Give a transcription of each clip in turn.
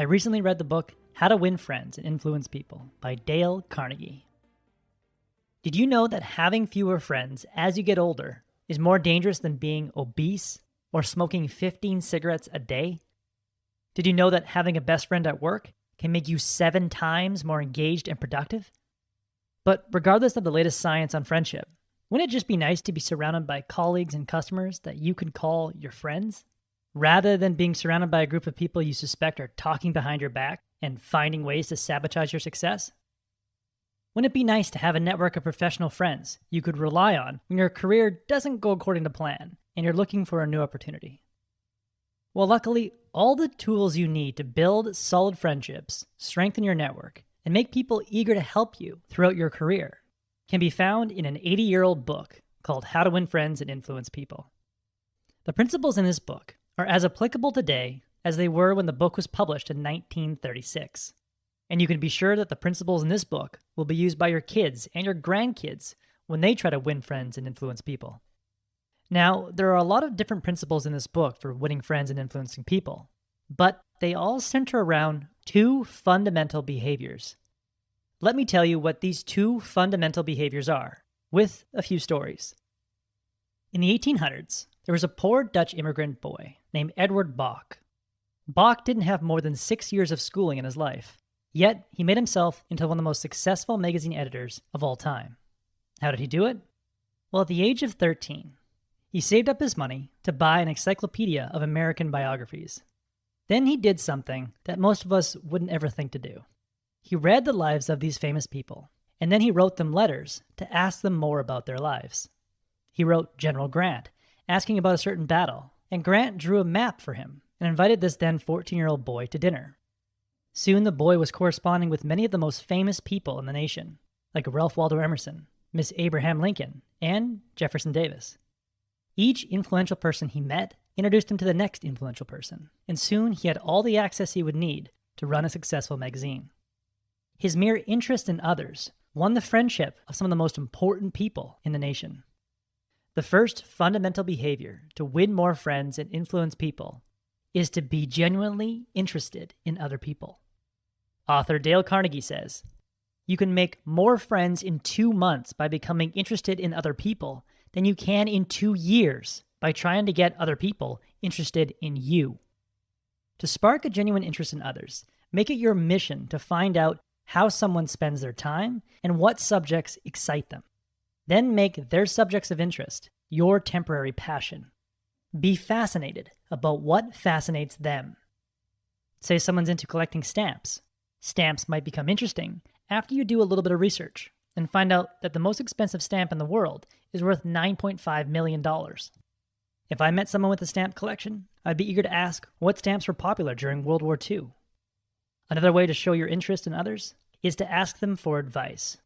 I recently read the book How to Win Friends and Influence People by Dale Carnegie. Did you know that having fewer friends as you get older is more dangerous than being obese or smoking 15 cigarettes a day? Did you know that having a best friend at work can make you 7 times more engaged and productive? But regardless of the latest science on friendship, wouldn't it just be nice to be surrounded by colleagues and customers that you could call your friends? Rather than being surrounded by a group of people you suspect are talking behind your back and finding ways to sabotage your success? Wouldn't it be nice to have a network of professional friends you could rely on when your career doesn't go according to plan and you're looking for a new opportunity? Well, luckily, all the tools you need to build solid friendships, strengthen your network, and make people eager to help you throughout your career can be found in an 80-year-old book called How to Win Friends and Influence People. The principles in this book are as applicable today as they were when the book was published in 1936. And you can be sure that the principles in this book will be used by your kids and your grandkids when they try to win friends and influence people. Now, there are a lot of different principles in this book for winning friends and influencing people, but they all center around 2 fundamental behaviors. Let me tell you what these 2 fundamental behaviors are, with a few stories. In the 1800s, there was a poor Dutch immigrant boy named Edward Bok. Bok didn't have more than 6 years of schooling in his life, yet he made himself into one of the most successful magazine editors of all time. How did he do it? Well, at the age of 13, he saved up his money to buy an encyclopedia of American biographies. Then he did something that most of us wouldn't ever think to do. He read the lives of these famous people, and then he wrote them letters to ask them more about their lives. He wrote General Grant, asking about a certain battle, and Grant drew a map for him and invited this then 14-year-old boy to dinner. Soon the boy was corresponding with many of the most famous people in the nation, like Ralph Waldo Emerson, Miss Abraham Lincoln, and Jefferson Davis. Each influential person he met introduced him to the next influential person, and soon he had all the access he would need to run a successful magazine. His mere interest in others won the friendship of some of the most important people in the nation. The first fundamental behavior to win more friends and influence people is to be genuinely interested in other people. Author Dale Carnegie says, "You can make more friends in 2 months by becoming interested in other people than you can in 2 years by trying to get other people interested in you." To spark a genuine interest in others, make it your mission to find out how someone spends their time and what subjects excite them. Then make their subjects of interest your temporary passion. Be fascinated about what fascinates them. Say someone's into collecting stamps. Stamps might become interesting after you do a little bit of research and find out that the most expensive stamp in the world is worth $9.5 million. If I met someone with a stamp collection, I'd be eager to ask what stamps were popular during World War II. Another way to show your interest in others is to ask them for advice.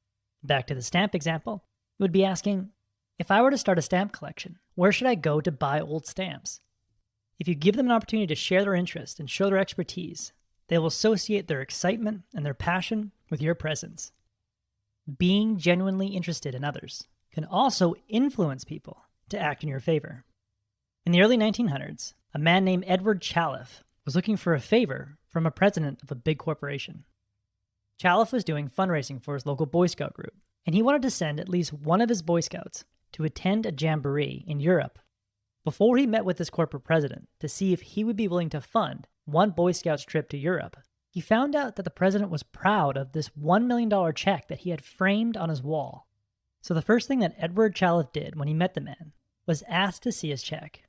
Back to the stamp example, it would be asking, if I were to start a stamp collection, where should I go to buy old stamps? If you give them an opportunity to share their interest and show their expertise, they will associate their excitement and their passion with your presence. Being genuinely interested in others can also influence people to act in your favor. In the early 1900s, a man named Edward Chalif was looking for a favor from a president of a big corporation. Chalif was doing fundraising for his local Boy Scout group, and he wanted to send at least one of his Boy Scouts to attend a jamboree in Europe. Before he met with this corporate president to see if he would be willing to fund one Boy Scout's trip to Europe, he found out that the president was proud of this $1 million check that he had framed on his wall. So the first thing that Edward Chalif did when he met the man was ask to see his check.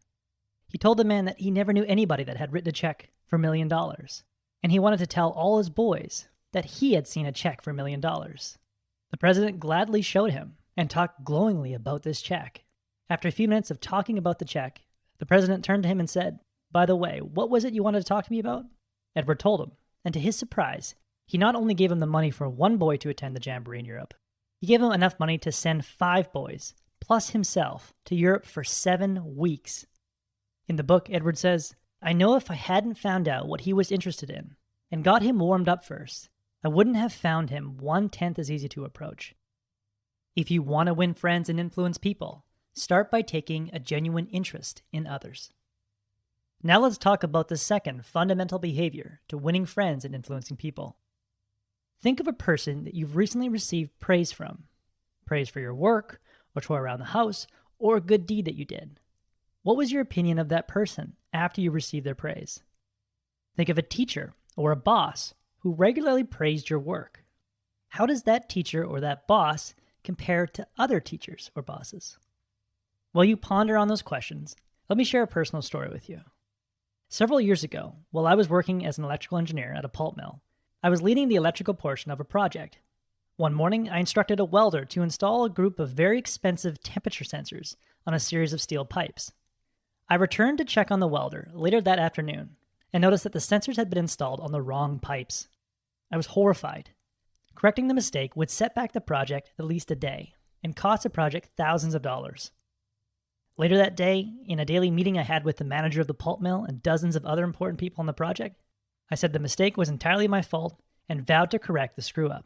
He told the man that he never knew anybody that had written a check for $1 million, and he wanted to tell all his boys that he had seen a check for $1 million. The president gladly showed him and talked glowingly about this check. After a few minutes of talking about the check, the president turned to him and said, "By the way, what was it you wanted to talk to me about?" Edward told him, and to his surprise, he not only gave him the money for one boy to attend the jamboree in Europe, he gave him enough money to send 5 boys, plus himself, to Europe for 7 weeks. In the book, Edward says, "I know if I hadn't found out what he was interested in and got him warmed up first, I wouldn't have found him 1/10 as easy to approach." If you want to win friends and influence people, start by taking a genuine interest in others. Now let's talk about the second fundamental behavior to winning friends and influencing people. Think of a person that you've recently received praise from. Praise for your work, or chore around the house, or a good deed that you did. What was your opinion of that person after you received their praise? Think of a teacher or a boss who regularly praised your work. How does that teacher or that boss compare to other teachers or bosses? While you ponder on those questions, let me share a personal story with you. Several years ago, while I was working as an electrical engineer at a pulp mill, I was leading the electrical portion of a project. One morning, I instructed a welder to install a group of very expensive temperature sensors on a series of steel pipes. I returned to check on the welder later that afternoon and noticed that the sensors had been installed on the wrong pipes. I was horrified. Correcting the mistake would set back the project at least a day and cost the project thousands of dollars. Later that day, in a daily meeting I had with the manager of the pulp mill and dozens of other important people on the project, I said the mistake was entirely my fault and vowed to correct the screw-up.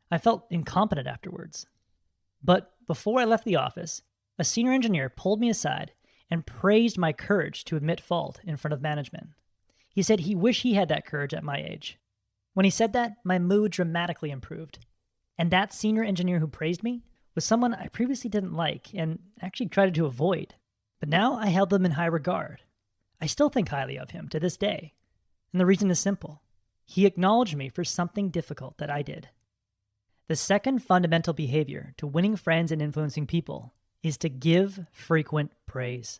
I felt incompetent afterwards. But before I left the office, a senior engineer pulled me aside and praised my courage to admit fault in front of management. He said he wished he had that courage at my age. When he said that, my mood dramatically improved. And that senior engineer who praised me was someone I previously didn't like and actually tried to avoid. But now I held them in high regard. I still think highly of him to this day. And the reason is simple. He acknowledged me for something difficult that I did. The second fundamental behavior to winning friends and influencing people is to give frequent praise.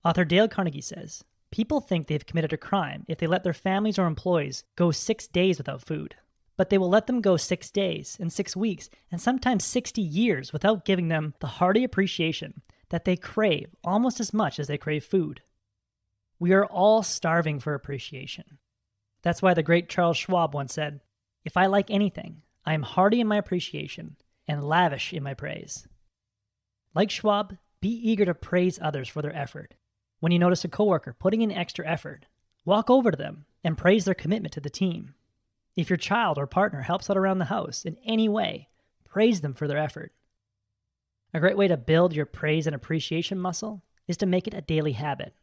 Author Dale Carnegie says, people think they've committed a crime if they let their families or employees go 6 days without food. But they will let them go 6 days and 6 weeks and sometimes 60 years without giving them the hearty appreciation that they crave almost as much as they crave food. We are all starving for appreciation. That's why the great Charles Schwab once said, "If I like anything, I am hearty in my appreciation and lavish in my praise." Like Schwab, be eager to praise others for their effort. When you notice a coworker putting in extra effort, walk over to them and praise their commitment to the team. If your child or partner helps out around the house in any way, praise them for their effort. A great way to build your praise and appreciation muscle is to make it a daily habit.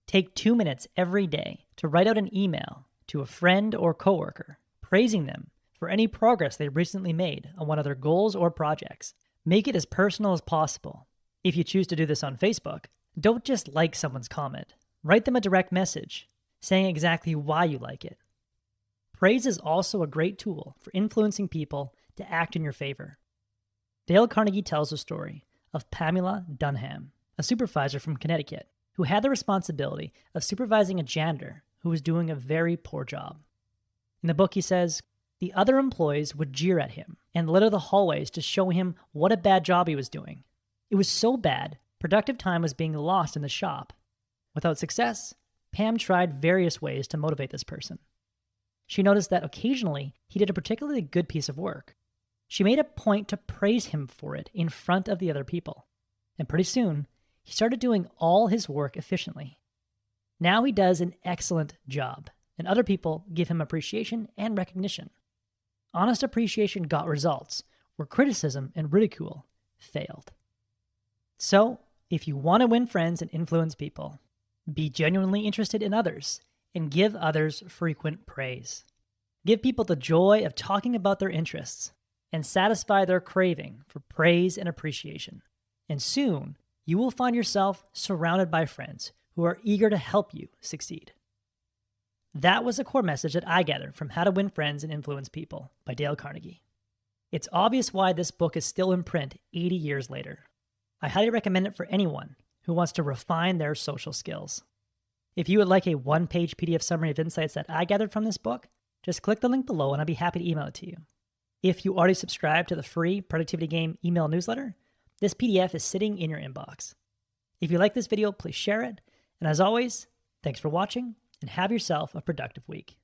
Take 2 minutes every day to write out an email to a friend or coworker, praising them for any progress they recently made on one of their goals or projects. Make it as personal as possible. If you choose to do this on Facebook, don't just like someone's comment. Write them a direct message, saying exactly why you like it. Praise is also a great tool for influencing people to act in your favor. Dale Carnegie tells a story of Pamela Dunham, a supervisor from Connecticut, who had the responsibility of supervising a janitor who was doing a very poor job. In the book, he says, the other employees would jeer at him and litter the hallways to show him what a bad job he was doing. It was so bad, productive time was being lost in the shop. Without success, Pam tried various ways to motivate this person. She noticed that occasionally he did a particularly good piece of work. She made a point to praise him for it in front of the other people. And pretty soon, he started doing all his work efficiently. Now he does an excellent job, and other people give him appreciation and recognition. Honest appreciation got results, where criticism and ridicule failed. So, if you want to win friends and influence people, be genuinely interested in others and give others frequent praise. Give people the joy of talking about their interests and satisfy their craving for praise and appreciation. And soon, you will find yourself surrounded by friends who are eager to help you succeed. That was a core message that I gathered from How to Win Friends and Influence People by Dale Carnegie. It's obvious why this book is still in print 80 years later. I highly recommend it for anyone who wants to refine their social skills. If you would like a one-page PDF summary of insights that I gathered from this book, just click the link below and I'll be happy to email it to you. If you already subscribe to the free Productivity Game email newsletter, this PDF is sitting in your inbox. If you like this video, please share it. And as always, thanks for watching and have yourself a productive week.